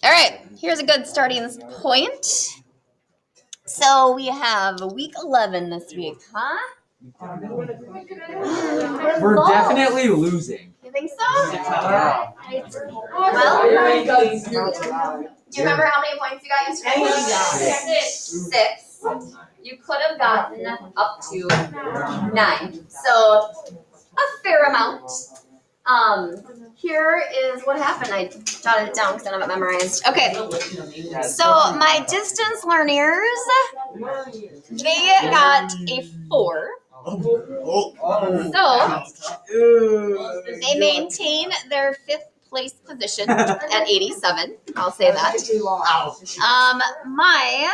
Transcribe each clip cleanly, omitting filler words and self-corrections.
All right, here's a good starting point. So we have week 11 this week, huh? We're definitely losing. You think so? Yeah. Well, do you remember how many points you got yesterday? 6. You could have gotten up to 9. So a fair amount. Here is what happened. I jotted it down because I don't have it memorized. Okay. So my distance learners, they got a 4. So they maintain their 5th place position at 87. I'll say that. My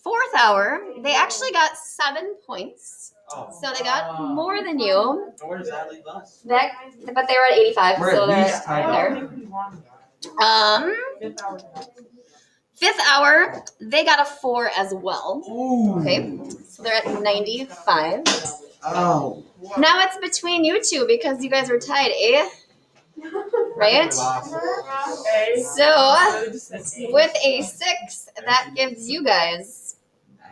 4th hour, they actually got 7 points. So they got more than you. Where does that leave us? But they were at 85. We're so at they're least tied there. 5th hour, they got a 4 as well. Ooh. Okay, so they're at 95. Oh. Now it's between you two because you guys were tied, eh? Right? So with a 6, that gives you guys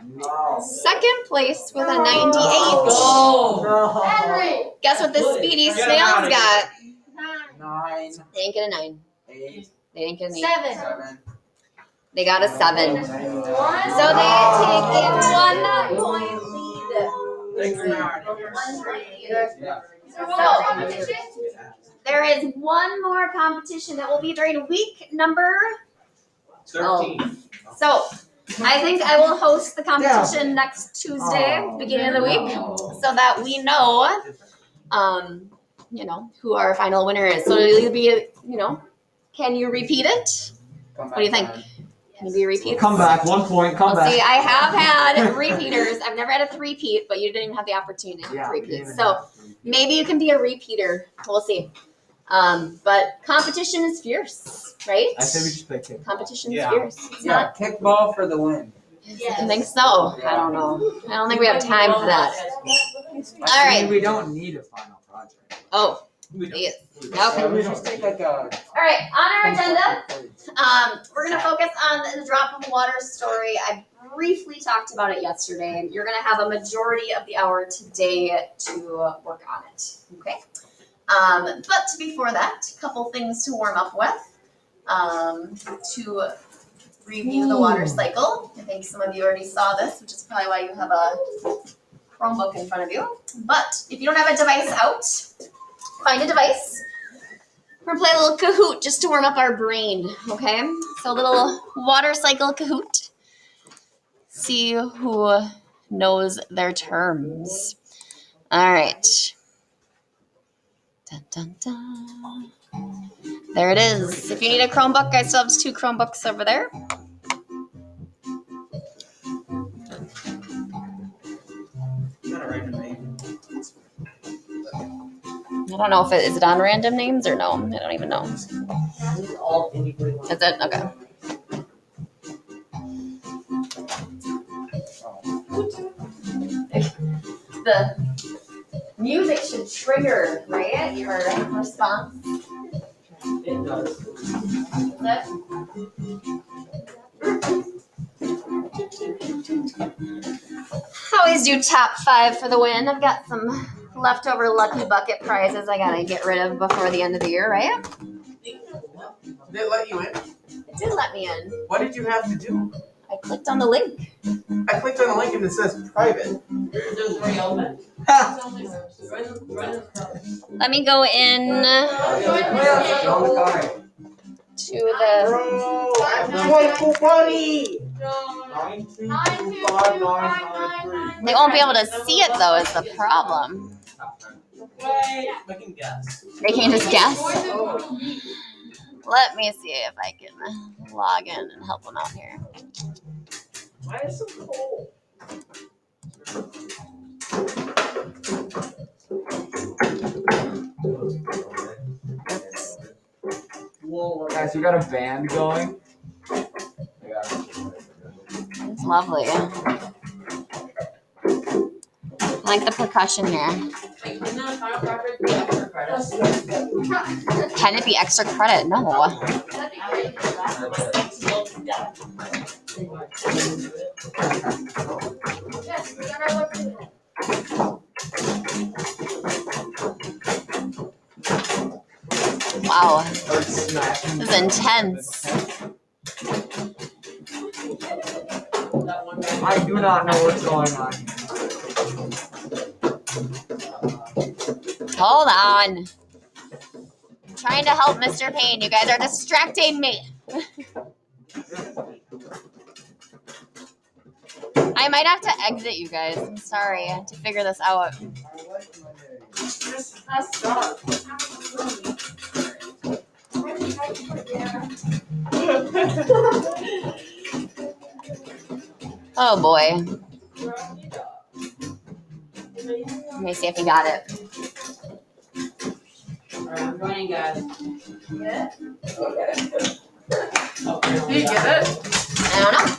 2nd place with a 98. Guess what the Speedy Snails got? 9. They didn't get a 9. 8. They didn't get an 8. 7. They got a 7. So they take a 1-point lead. So there is one more competition that will be during week number 13. So I think I will host the competition next Tuesday, beginning of the week, so that we know, who our final winner is. So it'll be, can you repeat it? What do you think? Can you be a repeat? Come back. 1 point. Come back. See, I have had repeaters. I've never had a 3-peat, but you didn't even have the opportunity to 3-peat. So maybe you can be a repeater. We'll see. But competition is fierce, right? I say we should play kickball. Competition is fierce. It's not. Kickball for the win. I think so. I don't know. I don't think we have time for that. All right. We don't need a final project. Oh, yes. Okay. Okay. We just take like a. All right. On our agenda, we're gonna focus on the drop of water story. I briefly talked about it yesterday. You're gonna have a majority of the hour today to work on it. Okay. But before that, a couple things to warm up with. To review the water cycle. I think some of you already saw this, which is probably why you have a Chromebook in front of you. But if you don't have a device out, find a device. We're gonna play a little Kahoot just to warm up our brain, okay? So a little water cycle Kahoot. See who knows their terms. All right. Dun, dun, dun. There it is. If you need a Chromebook, I still have 2 Chromebooks over there. I don't know if is it on random names or no. I don't even know. Is it? Okay. The music should trigger, right? Your response. It does. Always do top 5 for the win. I've got some leftover lucky bucket prizes I gotta get rid of before the end of the year, right? Did it let you in? It did let me in. What did you have to do? I clicked on the link. I clicked on the link and it says private. Let me go in to the. Bro, I'm so funny. They won't be able to see it though. Is the problem? We can guess. They can just guess. Let me see if I can log in and help them out here. Why is it so cold? Guys, we got a band going. It's lovely. I like the percussion here. Can it be extra credit? No. Wow. This is intense. I do not know what's going on. Hold on. I'm trying to help Mr. Payne. You guys are distracting me. I might have to exit you guys. I'm sorry to figure this out. Oh boy. Let me see if you got it. I'm joining, guys. Do you get it? I don't know.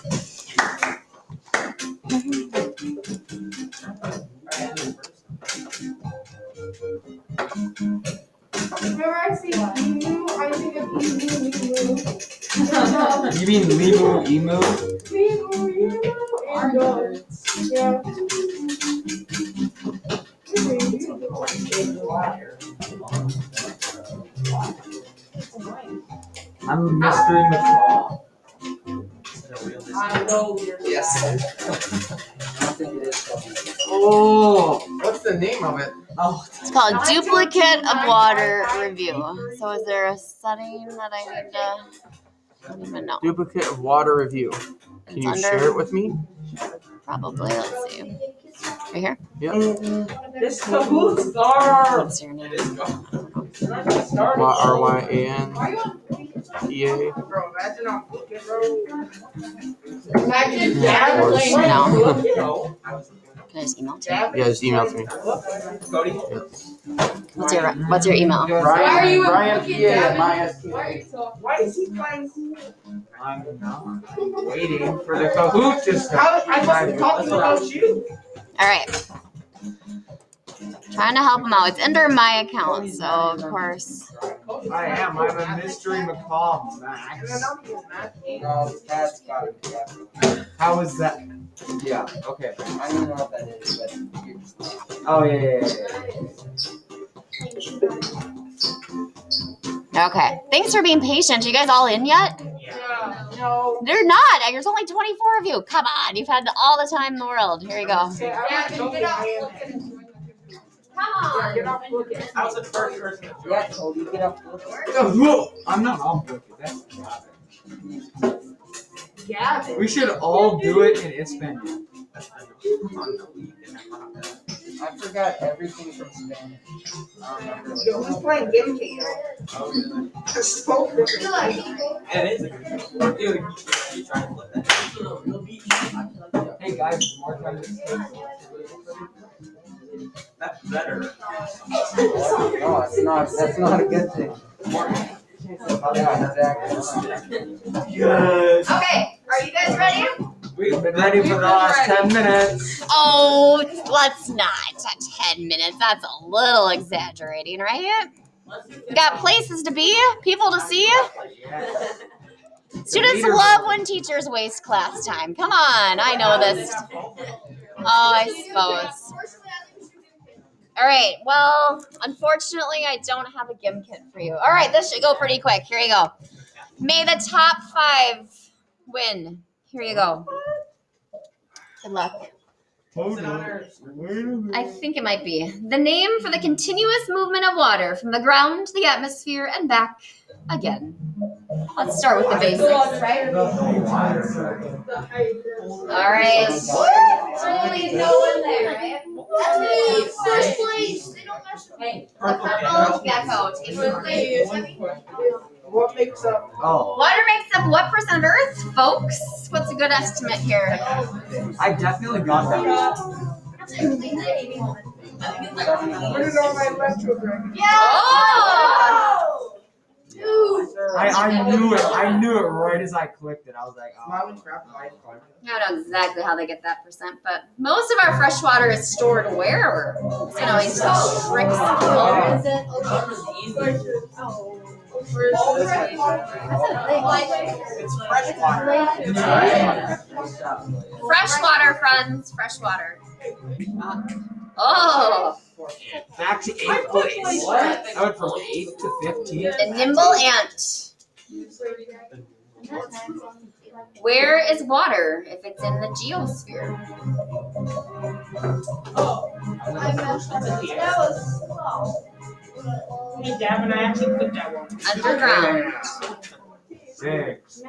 Whenever I see emu, I think of emu. You mean Limu Emu? Emu, and yeah. I'm Mystery McCall. I know you're. Yes. I don't think it is. Oh, What's the name of it? oh, It's called Duplicate of Water Review. So is there a setting that I need to? I don't even know. Duplicate of water review. Can It's you under- share it with me? Probably. Let's see. Right here. This Kahoot's garbage. What's your name? RYAN. EA. Bro, imagine I'm looking, bro. Imagine Dad Or playing No. Can I just email it to you? Yeah, just email to me. Cody? What's your email? Why are you Brian looking, PA, Gavin? my Why is he playing cool? I'm not. I'm waiting for the Kahoot to start. I wasn't talking about you. All right. Trying to help him out. It's under my account, so of course. I am. I'm a Mystery McCall, Max. No, that's got it. How is that? Yeah. Okay. I don't know what that is, but Oh yeah. Okay. Thanks for being patient. Are you guys all in yet? Yeah. No. They're not. There's only 24 of you. Come on. You've had all the time in the world. Here you go. Yeah, get off looking. Come on. Get off looking. I was the first person to yeah, Cody, get up. I'm not on book. That's Gavin. we should all do it in Espanol. I forgot everything from Spanish. I don't remember. Yo, who's playing Game King? It's so different. And it is a good one. Dude, you trying to flip that. Hey guys, Mark, That's better. No, it's not. That's not a good thing. Yeah, exactly. yes. Okay. Are you guys ready? We've been ready for the last 10 minutes. Oh, let's not. 10 minutes. That's a little exaggerating, right? We got places to be, people to see. Students love when teachers waste class time. Come on, I know this. Oh, I suppose. All right, well, unfortunately, I don't have a gim kit for you. All right, this should go pretty quick. Here you go. May the top 5 win. Here you go. Good luck. I think it might be. The name for the continuous movement of water from the ground to the atmosphere and back again. Let's start with the basics, right? All right. Really no one there, right? That's me. First place. They don't mess with me. Purple gecko. Take first place. What makes up? Oh, Water makes up what % of Earth, folks? What's a good estimate here? I definitely got that. Put it on my electro dragon. Yeah. Oh! I knew it. I knew it right as I clicked it. I was like, Smile oh. and grab the ice cream. I don't know exactly how they get that percent, but most of our fresh water is stored where? It's gonna always trick It's fresh water. Fresh water, friends. Fresh water. Oh, Back to 8th place. I went from 8th to 15th. the nimble ant. Where is water if it's in the geosphere? Hey, Gavin, I actually put that one. Underground. 6.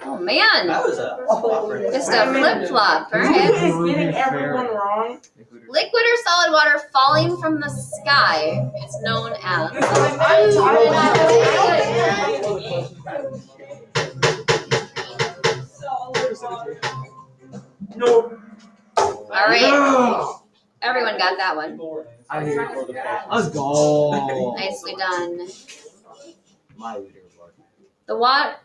Oh man, That was a flop right just there. a flip flop. All Who right. is getting everyone wrong? Liquid or solid water falling from the sky is known as. No. All right, everyone got that one. I hear it. Let's go. Nicely done. My leader was The water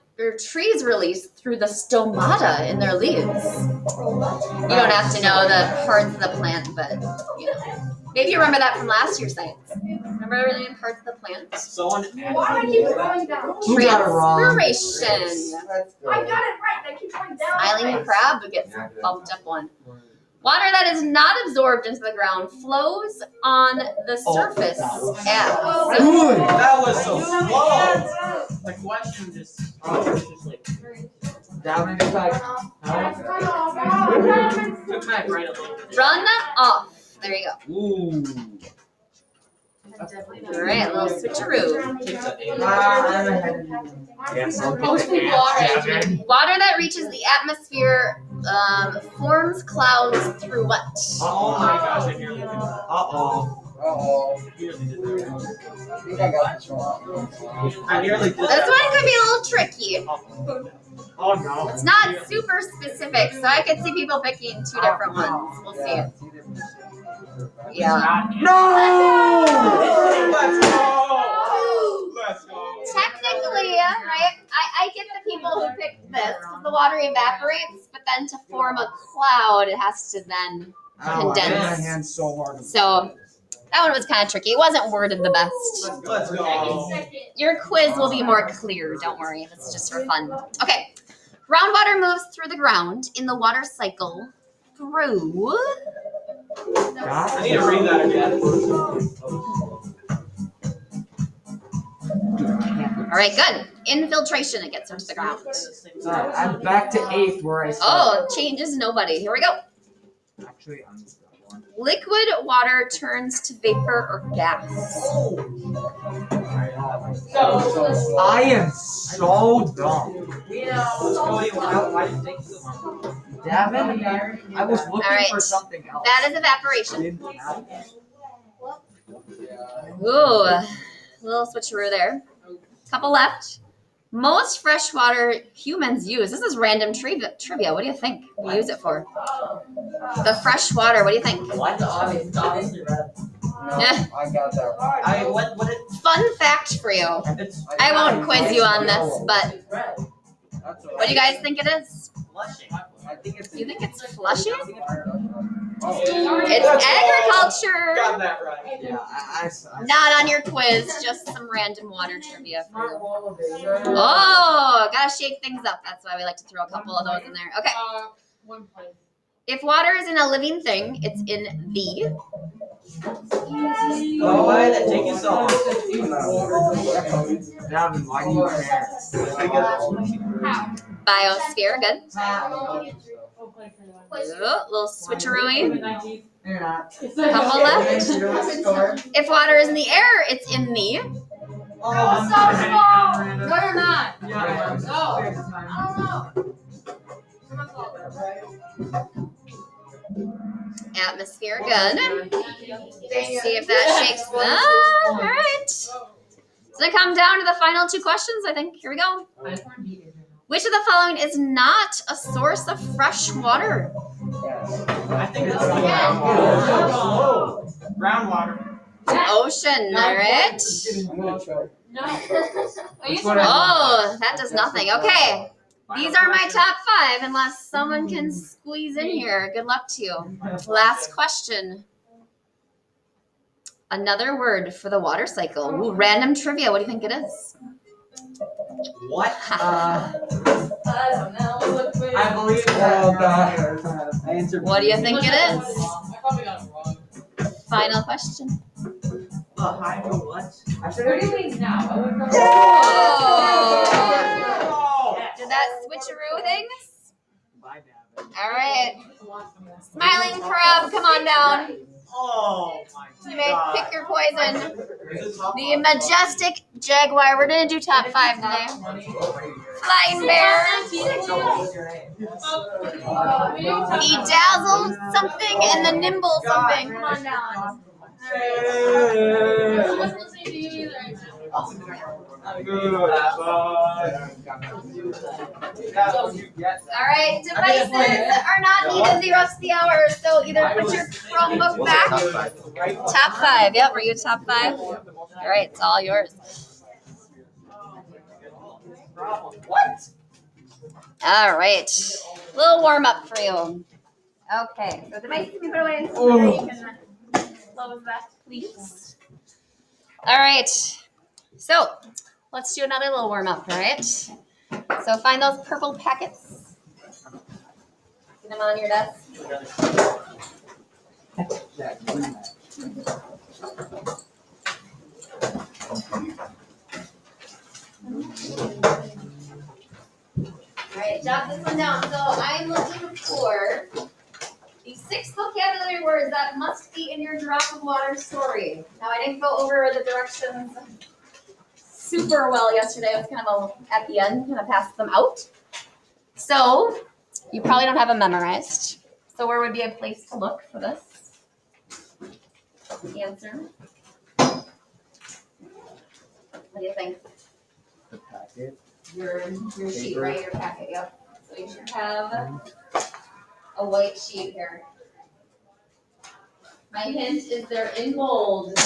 trees release through the stomata in their leaves. You don't have to know the parts of the plant, but you know. Maybe you remember that from last year's science. Remember the parts of the plant? Someone Why do I keep going down? Who got it wrong? Transpiration. Let's go. I got it right. I keep going down. Smiling crab gets bumped up one. Water that is not absorbed into the ground flows on the surface as. Good. That was so slow. The question just like Down in like, took my brain a little bit. Run off. There you go. ooh. All right, a little switcheroo. I'm ahead of you. Yeah, some Most people are Devin. Water that reaches the atmosphere forms clouds through what? Oh my gosh, I nearly did that. Uh-oh. Uh-oh. Nearly did that. I think I got this wrong. I nearly did This that. one could be a little tricky. Oh no. It's not super specific, so I could see people picking two different ones. We'll see. Yeah, it's either Yeah. No! Let's go. Let's go. Technically, right? I get the people who picked this because the water evaporates, but then to form a cloud, it has to then. Ow, I hit my Condensed. hand so hard. So that one was kind of tricky. It wasn't worded the best. Let's go. Your quiz will be more clear. Don't worry. This is just for fun. Okay. Groundwater moves through the ground in the water cycle through. I need to read that again. All right, good. Infiltration. It gets into the ground. Alright, I'm back to 8th where I started. Oh, changes nobody. Here we go. Actually, I'm Liquid water turns to vapor or gas. I am so dumb. Why did it take so long? Davin, I was looking Alright. for something else. That is evaporation. Didn't happen. Ooh, a little switcheroo there. Couple left. Most freshwater humans use. This is random trivia. What do you think we use it for? The fresh water. What do you think? What? Obviously red. No, I got that wrong. What it? Fun fact for you. It's I won't quiz you on this, but red. That's what do you guys think it is? Flushing. I think it's. You think it's flushing? Oh. It's agriculture. Got that right. Yeah, I Not on your quiz, just some random water trivia for you. Oh, gotta shake things up. That's why we like to throw a couple of those in there. Okay. One place. If water is in a living thing, it's in the Oh, why did it take you so long? Davin, why do you care? biosphere. Good. Oh, little switcheroo. Couple left. If water is in the air, it's in the No, you're not. Yeah, I don't know. atmosphere. Good. See if that shakes them. All right. It's gonna come down to the final two questions, I think. Here we go. Which of the following is not a source of fresh water? I think it's groundwater. Groundwater. Ocean, all right. I'm gonna try. Oh, that does nothing. Okay. These are my top 5 unless someone can squeeze in here. Good luck to you. Last question. Another word for the water cycle. Ooh, random trivia. What do you think it is? What? I believe I answered. What do you think it is? I probably got it wrong. Final question. Hydro what? What are you doing now? Oh. Did that switcheroo things? All right. Smiling crab, come on down. Oh my You may pick your poison. The majestic jaguar. We're gonna do top 5 today. Flying bear. Bedazzled something and the nimble something. Come on down. All right, devices are not needed the rest of the hour, so either put your Chromebook back. Top 5, yep, were you top 5? All right, it's all yours. What? All right, a little warm up for you. Okay, so devices can be put away. So you can close that, please. All right, so let's do another little warm up, all right? So find those purple packets. Get them on your desk. All right, jot this one down. So I'm looking for the 6 vocabulary words that must be in your drop of water story. Now, I didn't go over the directions super well yesterday. I was kind of at the end, kind of passed them out. So you probably don't have them memorized. So where would be a place to look for this answer? What do you think? The packet. Your sheet, right? Your packet, yep. So you should have a white sheet here. My hint is they're in bold.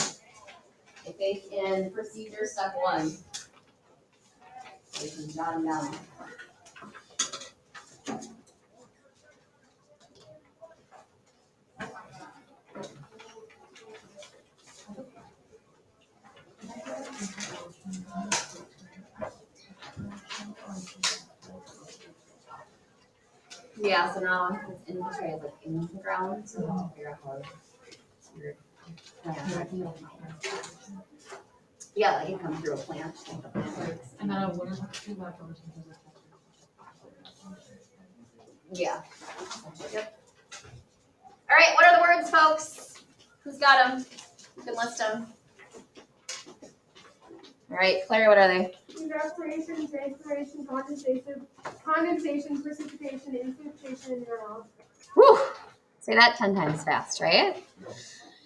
I think in procedure step 1. So you can jot them down. Yeah, so now it's infiltrate is like in the ground, so we'll figure out how yeah, like it comes through a plant. Like the plant works. And then Yeah. Yep. All right, what are the words, folks? Who's got them? You can list them. All right, Claire, what are they? Evaporation, transpiration, condensation, precipitation, infiltration, and runoff. Whew. Say that 10 times fast, right?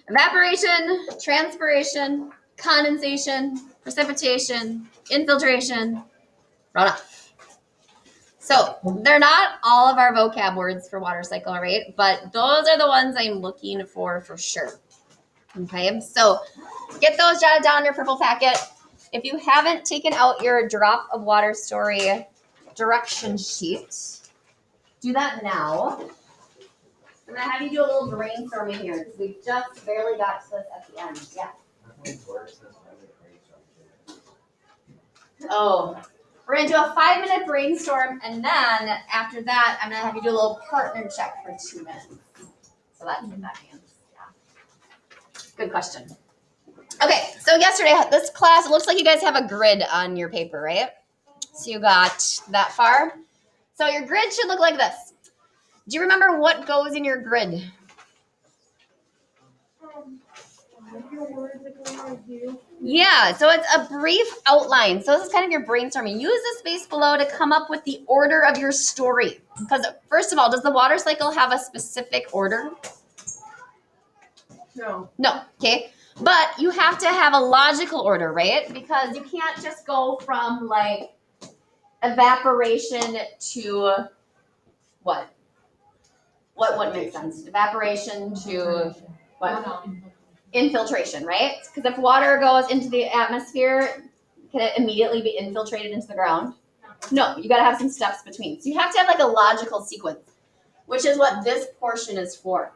Evaporation, transpiration, condensation, precipitation, infiltration, runoff. So they're not all of our vocab words for water cycle, right? But those are the ones I'm looking for sure. Okay, so get those jotted down in your purple packet. If you haven't taken out your drop of water story direction sheet, do that now. I'm gonna have you do a little brainstorming here because we just barely got to this at the end. Yeah. Oh, we're gonna do a 5-minute brainstorm, and then after that, I'm gonna have you do a little partner check for 2 minutes. So that's what that means. Yeah. Good question. Okay, so yesterday, this class, it looks like you guys have a grid on your paper, right? So you got that far. So your grid should look like this. Do you remember what goes in your grid? Your words like what I do. Yeah, so it's a brief outline. So this is kind of your brainstorming. Use the space below to come up with the order of your story. Because first of all, does the water cycle have a specific order? No. No, okay. But you have to have a logical order, right? Because you can't just go from like evaporation to what? What wouldn't make sense? Evaporation to what? Infiltration, right? Because if water goes into the atmosphere, can it immediately be infiltrated into the ground? No, you gotta have some steps between. So you have to have like a logical sequence, which is what this portion is for.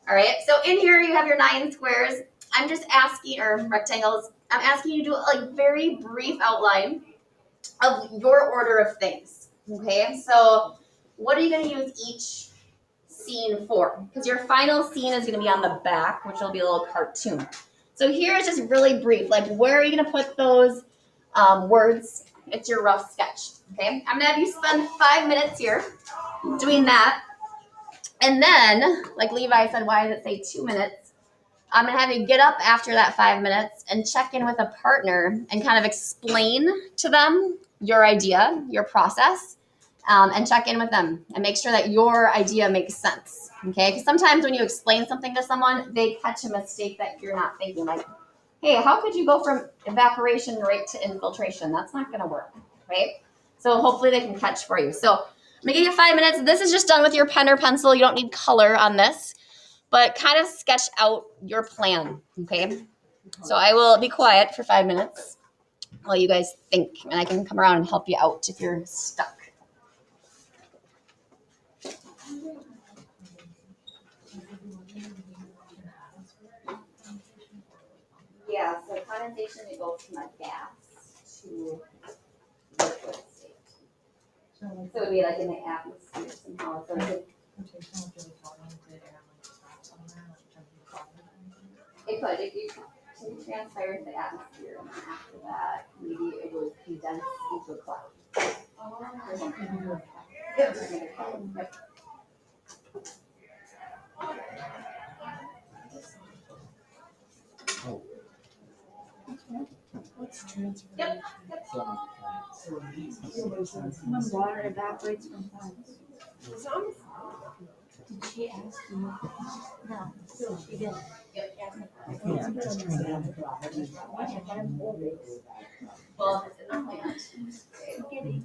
All right, so in here you have your 9 squares. I'm just asking, or rectangles, I'm asking you to do a very brief outline of your order of things. Okay, so what are you gonna use each scene for? Because your final scene is gonna be on the back, which will be a little cartoon. So here is just really brief, like where are you gonna put those words? It's your rough sketch, okay? I'm gonna have you spend 5 minutes here doing that. And then, like Levi said, why does it say 2 minutes? I'm gonna have you get up after that 5 minutes and check in with a partner and kind of explain to them your idea, your process, and check in with them and make sure that your idea makes sense, okay? Because sometimes when you explain something to someone, they catch a mistake that you're not thinking, like, hey, how could you go from evaporation right to infiltration? That's not gonna work, right? So hopefully they can catch for you. So I'm gonna give you 5 minutes. This is just done with your pen or pencil. You don't need color on this, but kind of sketch out your plan, okay? So I will be quiet for 5 minutes while you guys think, and I can come around and help you out if you're stuck. Yeah, so condensation, it goes from a gas to liquid state. So it would be like in the atmosphere somehow. So it could, if you transpire into the atmosphere, and after that, maybe it would condense into a cloud. Or something. Yep. Yep. When water evaporates from plants. Did she ask you? No, she didn't. Well, if it's in the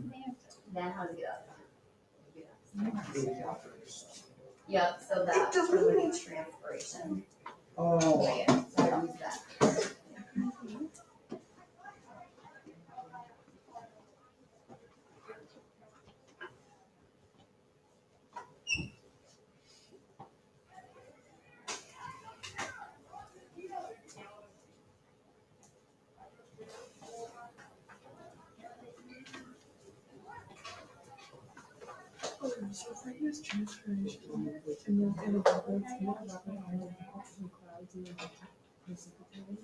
plant, then how to get up? Yep, so that would be transpiration. Oh. Yeah, so I use that. So if I use transpiration and then kind of evaporates, can it evaporate higher than clouds and then precipitate?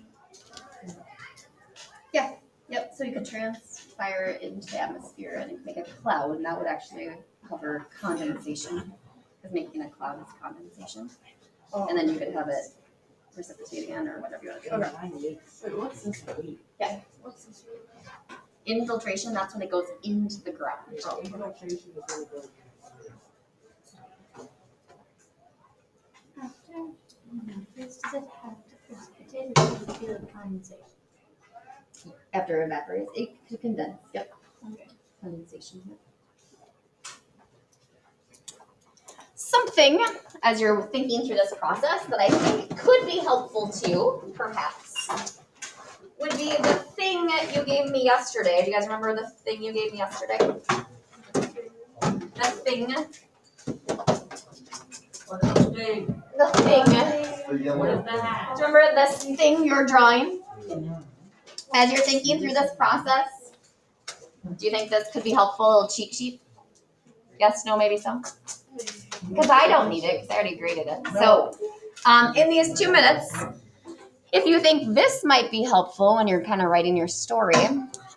Yep, so you could transpire it into the atmosphere and make a cloud, and that would actually cover condensation, because making a cloud is condensation. And then you could have it precipitate again, or whatever you want to do. Okay. Wait, what's this? Yeah. What's this? Infiltration, that's when it goes into the ground. Oh, infiltration is really good. Does it have to precipitate or does it feel like condensation? After it evaporates, it could condense. Yep. Condensation. Yep. Something, as you're thinking through this process, that I think could be helpful to you, perhaps, would be the thing that you gave me yesterday. Do you guys remember the thing you gave me yesterday? The thing. The thing. What is that? Do you remember this thing you're drawing? As you're thinking through this process, do you think this could be helpful? A little cheat sheet? Yes, no, maybe so? Because I don't need it because I already graded it. So in these 2 minutes, if you think this might be helpful when you're kind of writing your story,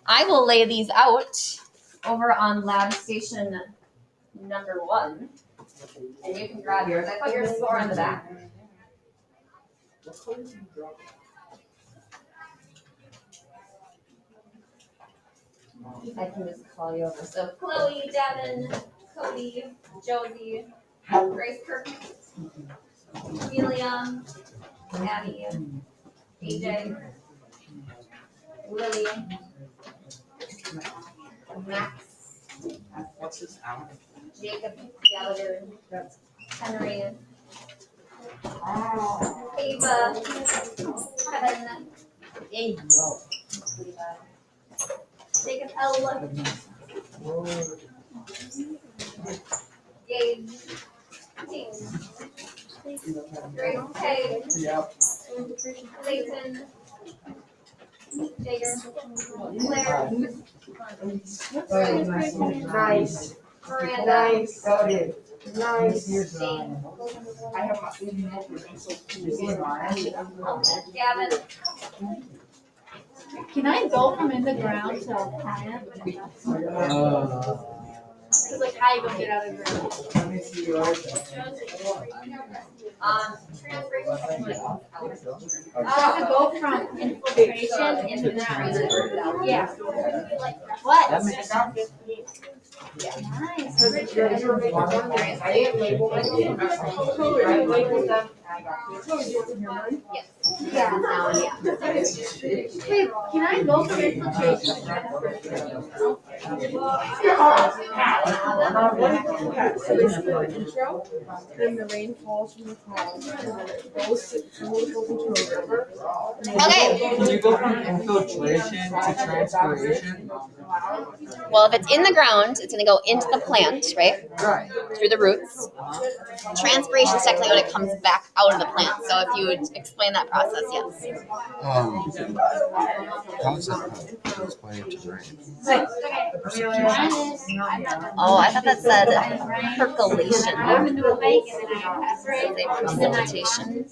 I will lay these out over on lab station number 1. And you can grab yours. I put your score on the back. I can just call you over. So Chloe, Devin, Cody, Josie, Grace Kirk, Amelia, Abby, AJ, Lily, Max, What's this out? Jacob Gallagher, Henry, Ava, Kevin, Levi, Take an L. Gauge. Great. K. Clayton. Jager. Claire. Nice. Miranda. Nice. Nice. Shane. I have my. Gavin. Can I go from in the ground to higher? Cause like how you gonna get out of the ground? Transpiration. To go from infiltration into the yeah. What? That makes sense. Nice. I didn't label myself. I labeled them. Yes. Yeah. Now, yeah. Wait, can I go from infiltration? So basically the intro, then the rain falls from the clouds, and then it goes to a river. Okay. Can you go from infiltration to transpiration? Well, if it's in the ground, it's going to go into the plant, right? Right. Through the roots. Transpiration is technically when it comes back out of the plant. So if you would explain that process, yes. How is that explained to the rain? Oh, I thought that said percolation. I'm gonna do a bake and then I Is it precipitation?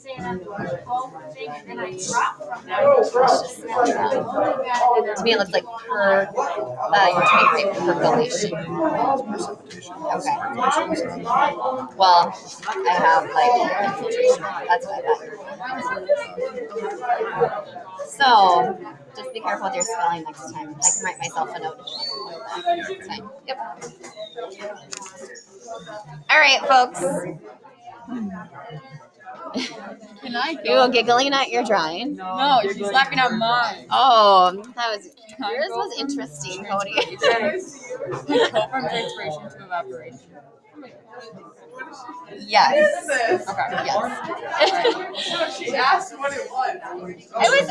To me, it looks like you're typing percolation. Okay. Well, I have like infiltration. That's what I thought. So, just be careful with your spelling next time. I can write myself a note. Next time. Yep. All right, folks. Can I You go? giggling at your drawing? No, she's laughing at mine. Oh, that was Can I yours go was from interesting, Cody. Go from transpiration to evaporation. Yes. Okay. Yes. She asked what it was. I was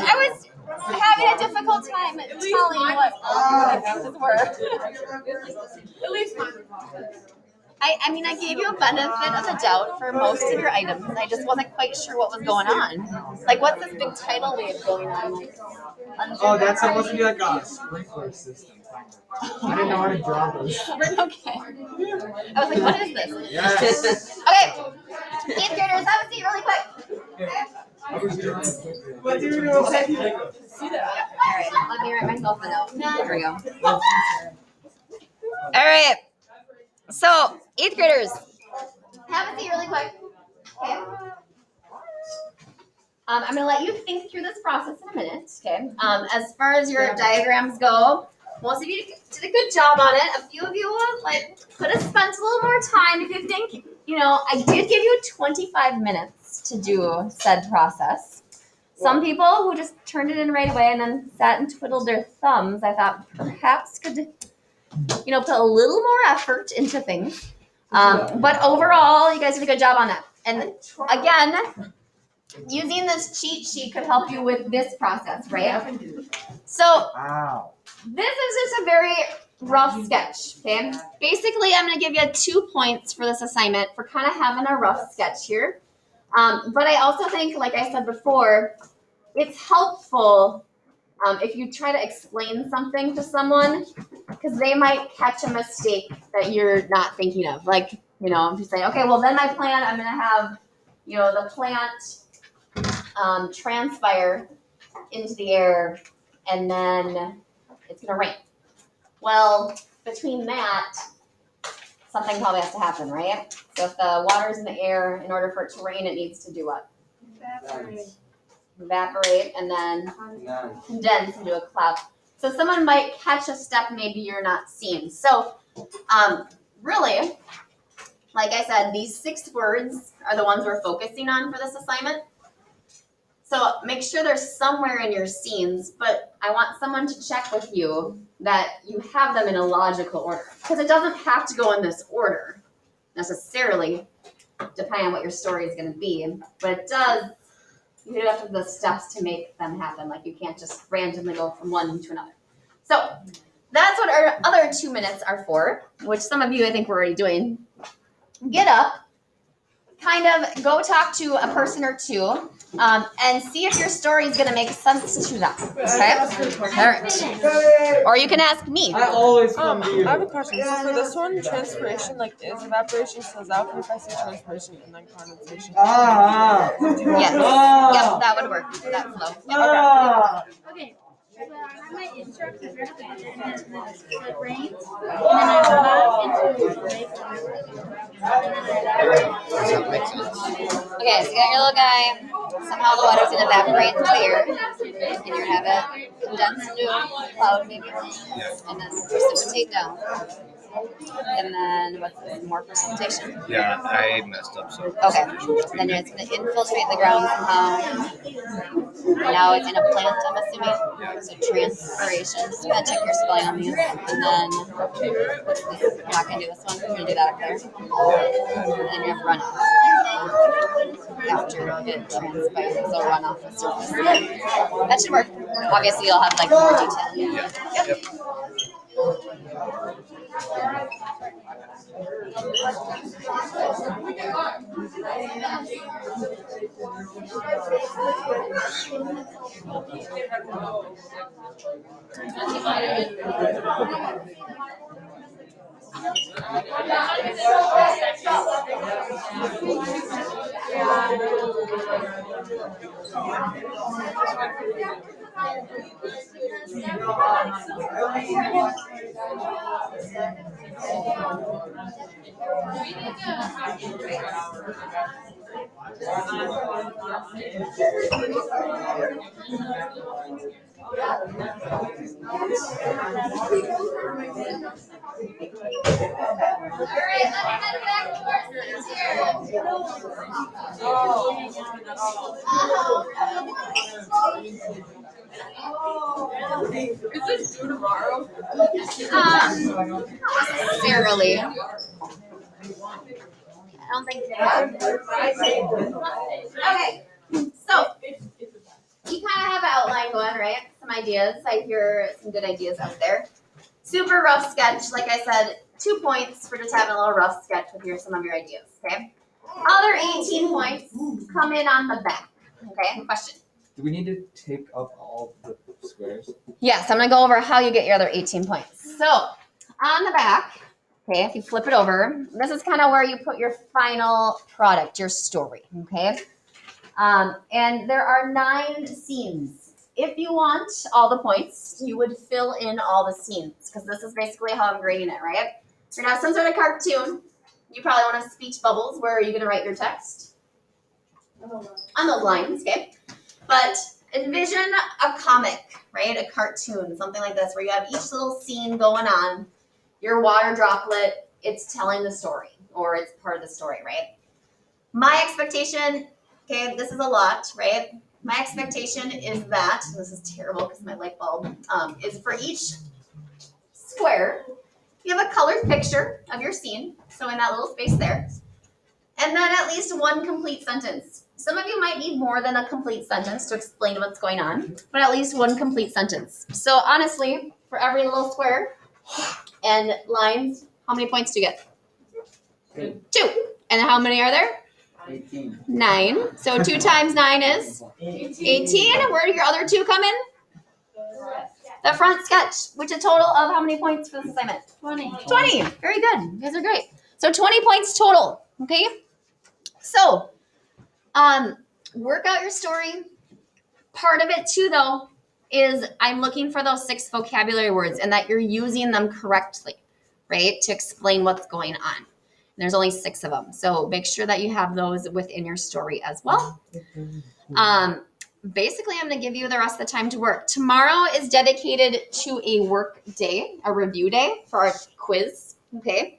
having a difficult time telling what these were. At least mine. I mean, I gave you a benefit of the doubt for most of your items. I just wasn't quite sure what was going on. Like, what's this big tidal wave going on? Like, Oh, that's supposed to be like a sprinkler system. I didn't know how to draw those. Okay. I was like, what is this? Yes. Okay. 8th graders, have a seat really quick. What do you know? All right, let me write myself a note. There we go. All right. So, 8th graders, have a seat really quick. Okay. I'm going to let you think through this process in a minute. Okay. As far as your diagrams go, most of you did a good job on it. A few of you could have spent a little more time if you think, I did give you 25 minutes to do said process. Some people who just turned it in right away and then sat and twiddled their thumbs, I thought perhaps could, put a little more effort into things. But overall, you guys did a good job on that. And again, using this cheat sheet could help you with this process, right? So this is just a very rough sketch, okay? Basically, I'm going to give you 2 points for this assignment for kind of having a rough sketch here. But I also think, like I said before, it's helpful if you try to explain something to someone because they might catch a mistake that you're not thinking of. Like, if you say, okay, well, then my plan, I'm going to have, the plant transpire into the air and then it's going to rain. Well, between that, something probably has to happen, right? So if the water's in the air, in order for it to rain, it needs to do what? Evaporate and then condense into a cloud. So someone might catch a step maybe you're not seeing. So really, like I said, these 6 words are the ones we're focusing on for this assignment. So make sure they're somewhere in your scenes, but I want someone to check with you that you have them in a logical order. Because it doesn't have to go in this order necessarily, depending on what your story is going to be. But it does, you have the steps to make them happen. Like you can't just randomly go from one to another. So that's what our other 2 minutes are for, which some of you I think we're already doing. Get up, kind of go talk to a person or two, and see if your story is going to make sense to them. Okay? All right. Or you can ask me. I always come to you. I have a question. So for this one, transpiration like is evaporation, so is that okay if I say transpiration and then condensation? Ah. Yes. Ah. Yep, that would work. That flow. Yep. Ah. Okay. So I might instruct the first and then it rains, and then I go back into the lake. Does that make sense? Okay, so you got your little guy. Somehow the water's gonna evaporate and clear, and you're gonna have it condense into cloud maybe, and then precipitate down. And then what's this? More precipitation. Yeah, I messed up. So Okay. Then it's gonna infiltrate the ground somehow. Now it's in a plant, I'm assuming. So transpiration. So I'm gonna check your spelling on these, and then what's this? I'm not gonna do this one. I'm gonna do that up there. And then you have runoff. After it transpires, so runoff the surface. That should work. Obviously, you'll have like more detail. Yep. Is this due tomorrow? Not necessarily. I don't think. Okay, so you kind of have an outline going, right? Some ideas. I hear some good ideas out there. Super rough sketch. Like I said, 2 points for just having a little rough sketch with some of your ideas. Okay. Other 18 points come in on the back. Okay. Question. Do we need to take up all the squares? Yes, I'm gonna go over how you get your other 18 points. So on the back, okay, if you flip it over, this is kind of where you put your final product, your story. Okay. And there are 9 scenes. If you want all the points, you would fill in all the scenes because this is basically how I'm grading it, right? You're gonna have some sort of cartoon. You probably want to speech bubbles. Where are you gonna write your text? On those lines, okay? But envision a comic, right? A cartoon, something like this, where you have each little scene going on. Your water droplet, it's telling the story, or it's part of the story, right? My expectation, okay, this is a lot, right? My expectation is that, this is terrible because my light bulb, is for each square, you have a colored picture of your scene, so in that little space there, and then at least one complete sentence. Some of you might need more than a complete sentence to explain what's going on, but at least one complete sentence. So honestly, for every little square and lines, how many points do you get? 2. And how many are there? 18. 9. So 2 times 9 is 18. Where do your other 2 come in? The front sketch, which a total of how many points for this assignment? 20. 20. Very good. You guys are great. So 20 points total. Okay. So, work out your story. Part of it too, though, is I'm looking for those 6 vocabulary words and that you're using them correctly, right, to explain what's going on. And there's only 6 of them, so make sure that you have those within your story as well. Basically, I'm going to give you the rest of the time to work. Tomorrow is dedicated to a work day, a review day for our quiz. Okay.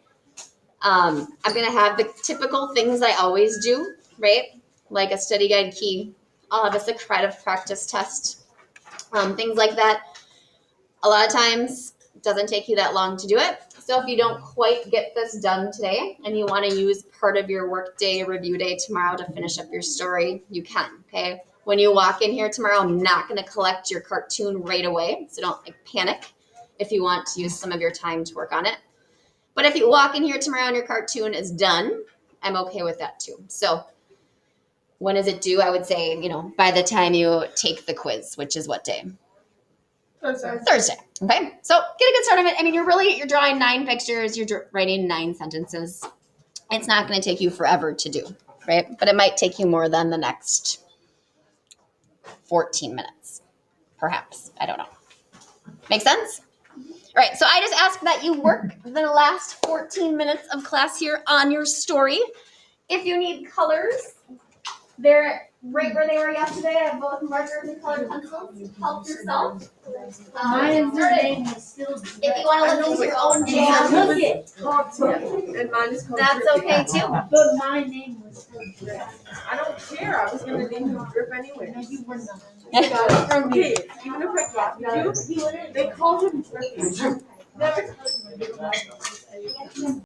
I'm going to have the typical things I always do, right? Like a study guide key. I'll have a Socratic practice test, things like that. A lot of times, it doesn't take you that long to do it. So if you don't quite get this done today and you want to use part of your work day, review day tomorrow to finish up your story, you can, okay? When you walk in here tomorrow, I'm not going to collect your cartoon right away, so don't panic. if you want to use some of your time to work on it. But if you walk in here tomorrow and your cartoon is done, I'm okay with that too. So when is it due? I would say, by the time you take the quiz, which is what day? Thursday. Okay. So get a good start on it. I mean, you're drawing 9 pictures, you're writing 9 sentences. It's not going to take you forever to do, right? But it might take you more than the next 14 minutes, perhaps. I don't know. Make sense? All right, so I just ask that you work the last 14 minutes of class here on your story. If you need colors, they're right where they were yesterday. I have both markers and colored pencils. Help yourself. My name is still. If you want to listen to your own jam, And mine is called that's Drip. okay too. But my name was still Drip. I don't care. I was gonna name him Drip anyway. No, you were not. He got it from me. Even if I copied you, they called him Drippy. Never